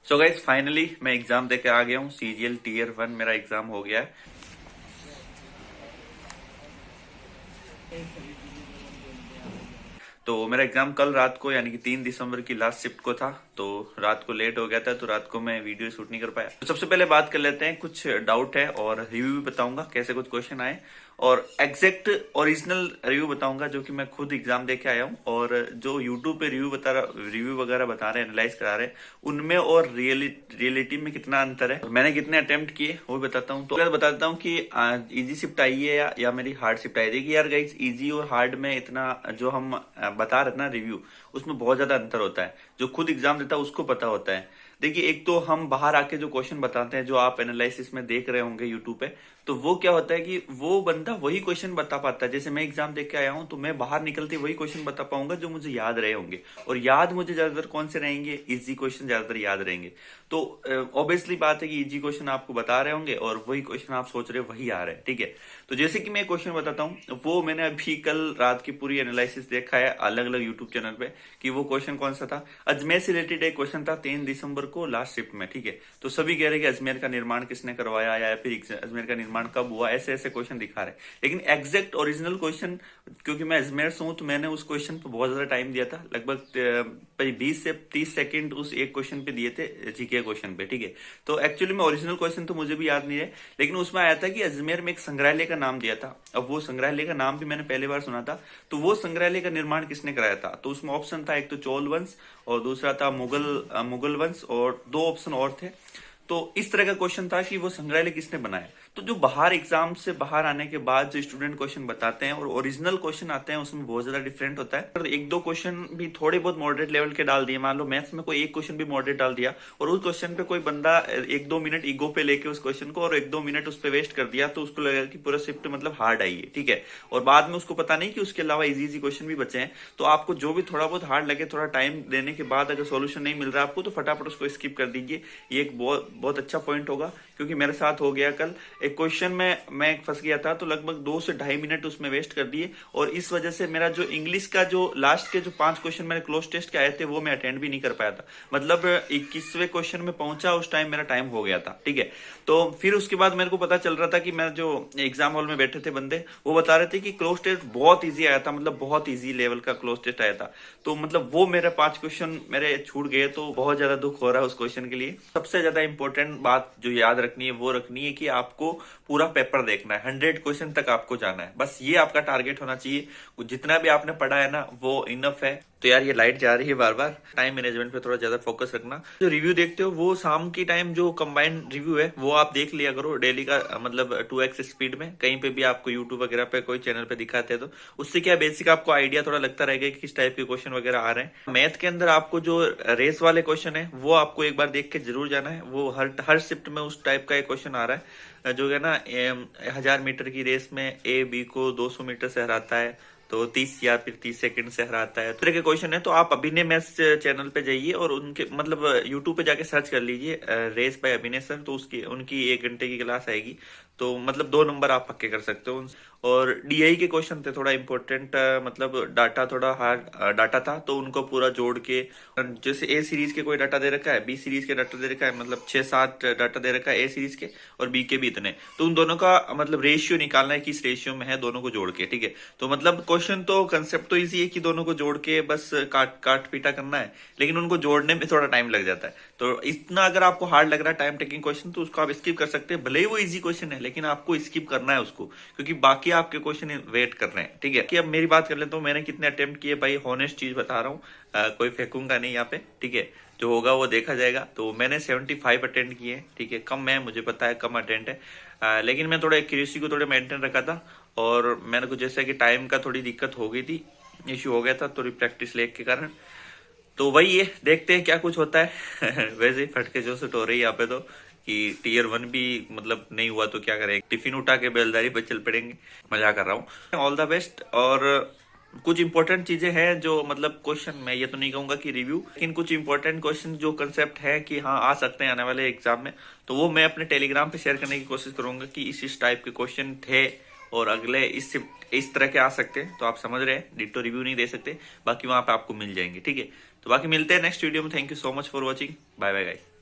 So guys finally मैं exam देके आ गया हूँ। सीजीएल टीयर 1 मेरा एग्जाम हो गया है। तो मेरा एग्जाम कल रात को यानी कि 3 दिसंबर की लास्ट शिफ्ट को था। तो रात को लेट हो गया था, तो रात को मैं वीडियो शूट नहीं कर पाया। तो सबसे पहले बात कर लेते हैं, कुछ डाउट है और रिव्यू भी बताऊंगा कैसे कुछ क्वेश्चन आए, और एग्जैक्ट ओरिजिनल रिव्यू बताऊंगा जो कि मैं खुद एग्जाम दे के आया हूँ। और जो यूट्यूब पे रिव्यू वगैरह बता रहे हैं, एनालाइज करा रहे हैं, उनमें और रियलिटी में कितना अंतर है, मैंने कितने अटेम्प्ट किए वो बताता हूँ। तो अगर बता देता हूँ कि इजी शिफ्ट आई है या मेरी हार्ड शिफ्ट आई। देखिए यार गाइस, इजी और हार्ड में इतना जो हम बता रहे थे ना रिव्यू, उसमें बहुत ज्यादा अंतर होता है। जो खुद एग्जाम देता है उसको पता होता है। देखिए, एक तो हम बाहर आके जो क्वेश्चन बताते हैं, जो आप एनालिसिस में देख रहे होंगे यूट्यूब पे, तो वो क्या होता है कि वो बंदा वही क्वेश्चन बता पाता है। जैसे मैं एग्जाम देख के आया हूं, तो मैं बाहर निकलते वही क्वेश्चन बता पाऊंगा जो मुझे याद रहे होंगे। और याद मुझे ज्यादातर कौन से रहेंगे? इजी क्वेश्चन ज्यादातर याद रहेंगे। तो ऑब्वियसली बात है कि इजी क्वेश्चन आपको बता रहे होंगे और वही क्वेश्चन आप सोच रहे हो वही आ रहे हैं। ठीक है, तो जैसे कि मैं क्वेश्चन बताता हूँ, वो मैंने अभी कल रात की पूरी एनालिसिस देखा है अलग अलग यूट्यूब चैनल पे कि वो क्वेश्चन कौन सा था। अजमेर से रिलेटेड एक क्वेश्चन था 3 दिसंबर को लास्ट शिफ्ट में। ठीक है, तो सभी कह रहे कि अजमेर का निर्माण किसने करवाया या फिर अजमेर का निर्माण कब हुआ, ऐसे ऐसे क्वेश्चन दिखा रहे। लेकिन एग्जैक्ट ओरिजिनल क्वेश्चन, क्योंकि मैं अजमेर से हूं, तो मैंने उस क्वेश्चन पे बहुत ज्यादा टाइम दिया था, लगभग 20 से 30 सेकंड उस एक क्वेश्चन पे दिए थे, जीके क्वेश्चन पे। ठीक है, तो एक्चुअली में ओरिजिनल क्वेश्चन तो मुझे भी याद नहीं है, लेकिन उसमें आया था कि अजमेर में एक संग्रहालय का नाम दिया था। अब वो संग्रहालय का नाम भी मैंने पहली बार सुना था। तो वो संग्रहालय का निर्माण किसने कराया था? तो उसमें ऑप्शन था, एक तो चोल वंश और दूसरा था मुगल वंश, और दो ऑप्शन और थे। तो इस तरह का क्वेश्चन था कि वो संग्रहालय किसने बनाया। तो जो बाहर एग्जाम से बाहर आने के बाद जो स्टूडेंट क्वेश्चन बताते हैं और ओरिजिनल क्वेश्चन आते हैं, उसमें बहुत ज्यादा डिफरेंट होता है। और एक दो क्वेश्चन भी थोड़े बहुत मॉडरेट लेवल के डाल दिए। मान लो मैथ्स में कोई एक क्वेश्चन भी मॉडरेट डाल दिया, और उस क्वेश्चन पे कोई बंदा 1-2 मिनट ईगो पे लेके उस क्वेश्चन को और 1-2 मिनट उस पर वेस्ट कर दिया, तो उसको लगेगा कि पूरा शिफ्ट मतलब हार्ड आई है। ठीक है, और बाद में उसको पता नहीं कि उसके अलावा इजी इजी क्वेश्चन भी बचे हैं। तो आपको जो भी थोड़ा बहुत हार्ड लगे, थोड़ा टाइम देने के बाद अगर सोल्यूशन नहीं मिल रहा आपको, तो फटाफट उसको स्किप कर दीजिए। ये एक बहुत बहुत अच्छा पॉइंट होगा, क्योंकि मेरे साथ हो गया कल। एक क्वेश्चन में मैं फंस गया था, तो लगभग 2 से ढाई मिनट उसमें वेस्ट कर दिए, और इस वजह से मेरा जो इंग्लिश का जो लास्ट के जो 5 क्वेश्चन मेरे क्लोज टेस्ट के आए थे, वो मैं अटेंड भी नहीं कर पाया था। मतलब 21वें क्वेश्चन में पहुंचा, उस टाइम मेरा टाइम हो गया था। ठीक है, तो फिर उसके बाद मेरे को पता चल रहा था कि मैं जो एग्जाम हॉल में बैठे थे बंदे, वो बता रहे थे कि क्लोज टेस्ट बहुत ईजी आया था, मतलब बहुत ईजी लेवल का क्लोज टेस्ट आया था। तो मतलब वो मेरे 5 क्वेश्चन मेरे छूट गए, तो बहुत ज्यादा दुख हो रहा है उस क्वेश्चन के लिए। सबसे ज्यादा इंपॉर्टेंट बात जो याद रखनी है वो रखनी है कि आपको पूरा पेपर देखना है, 100 क्वेश्चन तक आपको जाना है। बस ये आपका टारगेट होना चाहिए। जितना भी आपने पढ़ा है ना, वो इनफ है। तो यार, ये लाइट जा रही है बार बार। टाइम मैनेजमेंट पे थोड़ा ज्यादा फोकस रखना। जो रिव्यू देखते हो, वो शाम की टाइम जो कंबाइंड रिव्यू है वो आप देख लिया करो डेली का, मतलब 2x स्पीड में। कहीं पे भी आपको यूट्यूब वगैरह पे कोई चैनल पे दिखाते हैं, तो उससे क्या बेसिक आपको आइडिया थोड़ा लगता रहेगा कि किस टाइप के क्वेश्चन वगैरह आ रहे हैं। मैथ के अंदर आपको जो रेस वाले क्वेश्चन है, वो आपको एक बार देख के जरूर जाना है। वो हर शिफ्ट में उस टाइप का एक क्वेश्चन आ रहा है, जो है ना, 1000 मीटर की रेस में ए बी को 200 मीटर से हराता है, तो 30 या फिर 30 सेकंड से हराता है। तरह के क्वेश्चन है। तो आप अभिनय मैथ्स चैनल पे जाइए और उनके मतलब यूट्यूब पे जाके सर्च कर लीजिए रेस बाय अभिनय सर, तो उसकी उनकी 1 घंटे की क्लास आएगी। तो मतलब 2 नंबर आप पक्के कर सकते हो। और डीआई के क्वेश्चन थे थोड़ा इंपॉर्टेंट, मतलब डाटा थोड़ा हार्ड डाटा था, तो उनको पूरा जोड़ के, जैसे ए सीरीज के कोई डाटा दे रखा है, बी सीरीज के डाटा दे रखा है, मतलब 6-7 डाटा दे रखा है ए सीरीज के, और बी के भी इतने, तो उन दोनों का मतलब रेशियो निकालना है, किस रेशियो में है दोनों को जोड़ के। ठीक है, तो मतलब क्वेश्चन तो कंसेप्ट तो इजी है कि दोनों को जोड़ के बस काट काट पीटा करना है, लेकिन उनको जोड़ने में थोड़ा टाइम लग जाता है। तो इतना अगर आपको हार्ड लग रहा है टाइम टेकिंग क्वेश्चन, तो उसको आप स्किप कर सकते हैं। भले ही वो इजी क्वेश्चन है, लेकिन आपको स्किप करना है उसको, क्योंकि बाकी आपके क्वेश्चन वेट कर रहे हैं। ठीक है, कि अब मेरी बात कर लेता हूँ, मैंने कितने अटेम्प्ट किए भाई, हॉनेस्ट चीज बता रहा हूँ, कोई फेंकूंगा नहीं यहाँ पे। ठीक है, जो होगा वो देखा जाएगा। तो मैंने 75 अटेंड किए हैं। ठीक है, कम है, मुझे पता है कम अटेंड है, लेकिन मैं थोड़ा एक्यूरेसी को थोड़ा मेंटेन रखा था। और मैंने कुछ जैसा कि टाइम का थोड़ी दिक्कत हो गई थी, इश्यू हो गया था थोड़ी प्रैक्टिस लेग के कारण। तो वही है, देखते हैं क्या कुछ होता है। वैसे ही फटके जो सुट हो रही है यहाँ पे, तो कि टीयर 1 भी मतलब नहीं हुआ तो क्या करें, टिफिन उठा के बेलदारी पे चल पड़ेंगे। मजा कर रहा हूँ। All the best. और कुछ इंपॉर्टेंट चीजें हैं जो मतलब क्वेश्चन, मैं ये तो नहीं कहूंगा कि रिव्यू, लेकिन कुछ इंपॉर्टेंट क्वेश्चन जो कंसेप्ट है कि हाँ आ सकते हैं आने वाले एग्जाम में, तो वो मैं अपने टेलीग्राम पे शेयर करने की कोशिश करूंगा कि इस टाइप के क्वेश्चन थे, और अगले इस तरह के आ सकते हैं। तो आप समझ रहे हैं, डिटो रिव्यू नहीं दे सकते, बाकी वहां पे आपको मिल जाएंगे। ठीक है, तो बाकी मिलते हैं नेक्स्ट वीडियो में। Thank you so much for watching. Bye bye guys.